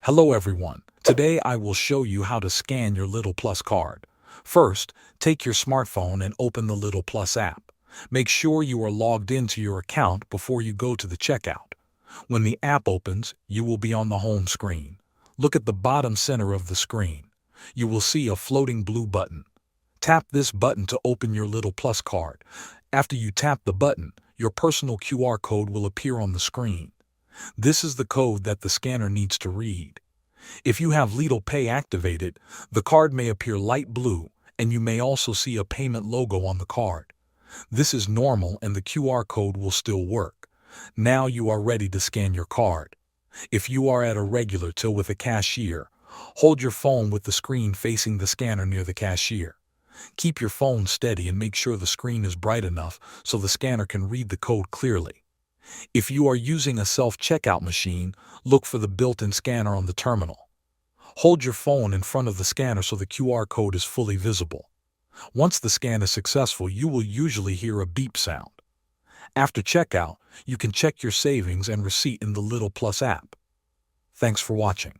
Hello everyone. Today I will show you how to scan your Lidl Plus card. First, take your smartphone and open the Lidl Plus app. Make sure you are logged into your account before you go to the checkout. When the app opens, you will be on the home screen. Look at the bottom center of the screen. You will see a floating blue button. Tap this button to open your Lidl Plus card. After you tap the button, your personal QR code will appear on the screen. This is the code that the scanner needs to read. If you have Lidl Pay activated, the card may appear light blue, and you may also see a payment logo on the card. This is normal and the QR code will still work. Now you are ready to scan your card. If you are at a regular till with a cashier, hold your phone with the screen facing the scanner near the cashier. Keep your phone steady and make sure the screen is bright enough so the scanner can read the code clearly. If you are using a self-checkout machine, look for the built-in scanner on the terminal. Hold your phone in front of the scanner so the QR code is fully visible. Once the scan is successful, you will usually hear a beep sound. After checkout, you can check your savings and receipt in the Lidl Plus app. Thanks for watching.